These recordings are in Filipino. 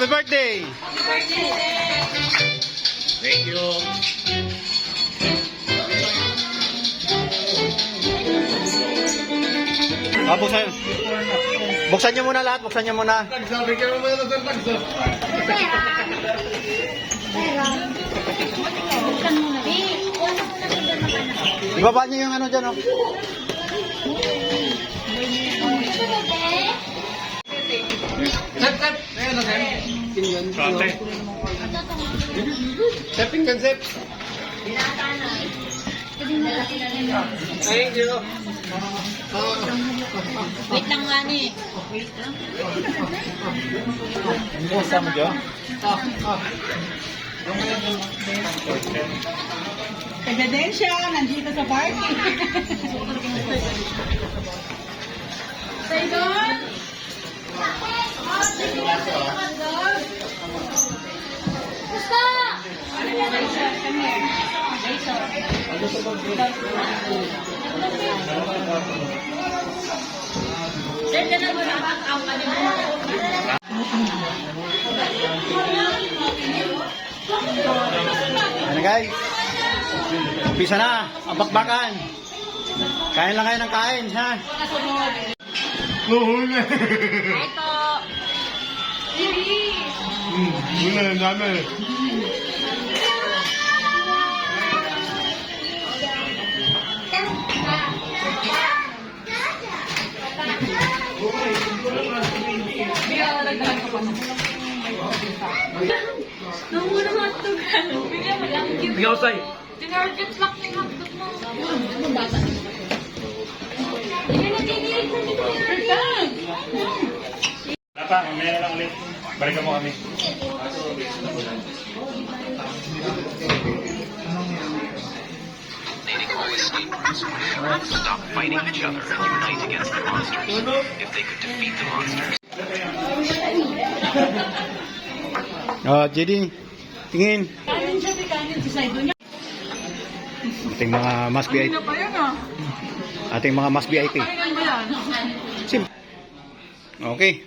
Happy birthday! Thank you. Buksan nyo muna lahat, buksan nyo muna. Sabi ka naman na sir, tagsa. Ibaba nyo yung ano dyan, oh. Sep. Ayan na, sir. Kante. Sep, pinggan, sep. Thank you. Wait lang nga ni. Wait lang. Ano kasama dyan? Ebidensya, nandito sa party. Saydon! Gusto! Ano guys? Umpisa na, ang bakbakan. Kain lang kayo ng kain, ha? Nuhuli. Ito! Muna, ang dami. Nung muna matugan, bigyan mo lang cute. Ikaw, Say. Tinarget lock ng hotdog mo. Anong bata? Hindi na tinilig mo dito. Napa, mamaya na lang ulit. Balikan mo kami. Stop fighting each other and unite against the monsters. If they could defeat the monsters. Oh, JD, tingin. Kanin siya, kanin si Saydon niya. Ating mga mas VIP. Ano pa yun ah? Ating mga mas VIP. Kailan ba yan? Sim. Okay.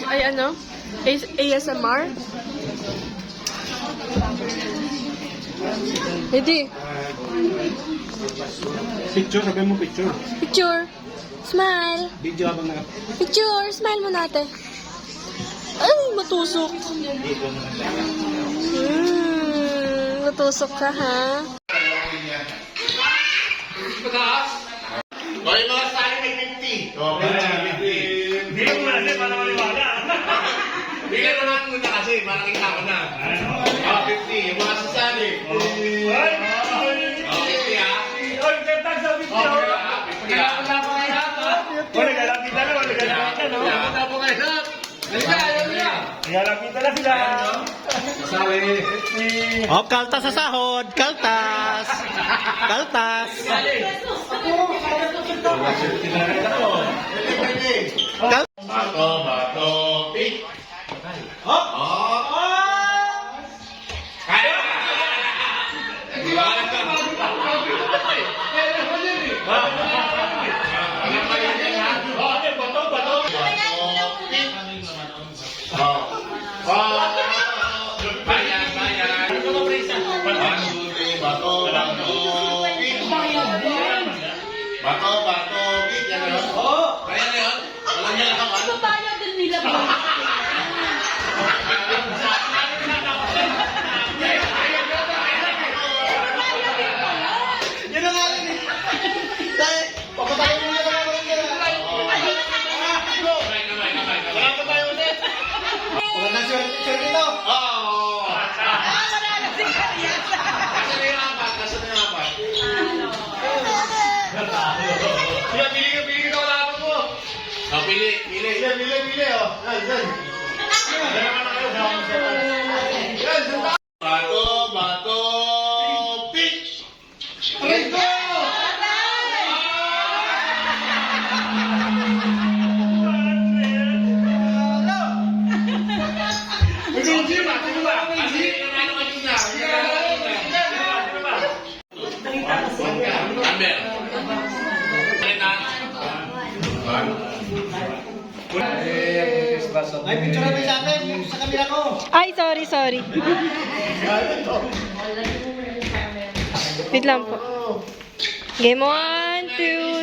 Ay ano? ASMR? Hindi. Picture, sabi mo picture. Picture. Smile. Video habang naka... Picture. Smile mo natin. Ay, matusok. Matusok ka ha? Hoy, mga sali may 50. Oh, 50. Hindi mo na para maliwala. Bigyan mo natin muna kasi, para kita ko na. Oh, 50. Yung mga sasali. Oh, 50 ha. Oy, tetag sa video. Oh, 50 ha. Wala galapita na, wala galapita no. Wala po kayo na. Halika, ayaw niya. Galapita na sila. Sali. Oh, kaltas sa sahod. Kaltas. Kaltas. Kaltas. Bato, pick. Oh! Kaya! Di ba? Bato, pick. Yan na yun? Kaya na yun? Walang yan lang ako. Ano tayo din nila ba? Yun ang nga rin eh. Dahil, papatayin mo na lang ako rin yan. Wala pa tayo ulit. Wala na sure dito. Oo. Wala na si Kariasa. Nasaan na yung apat? Sila, pili ka wala pa mo. Oh, pili. Oh. Yan. Bato, pitch. Let's go! Ay, picture mo sa atin, yung sa kamera ko. Ay, sorry. Wait lang po. Game 1, 2,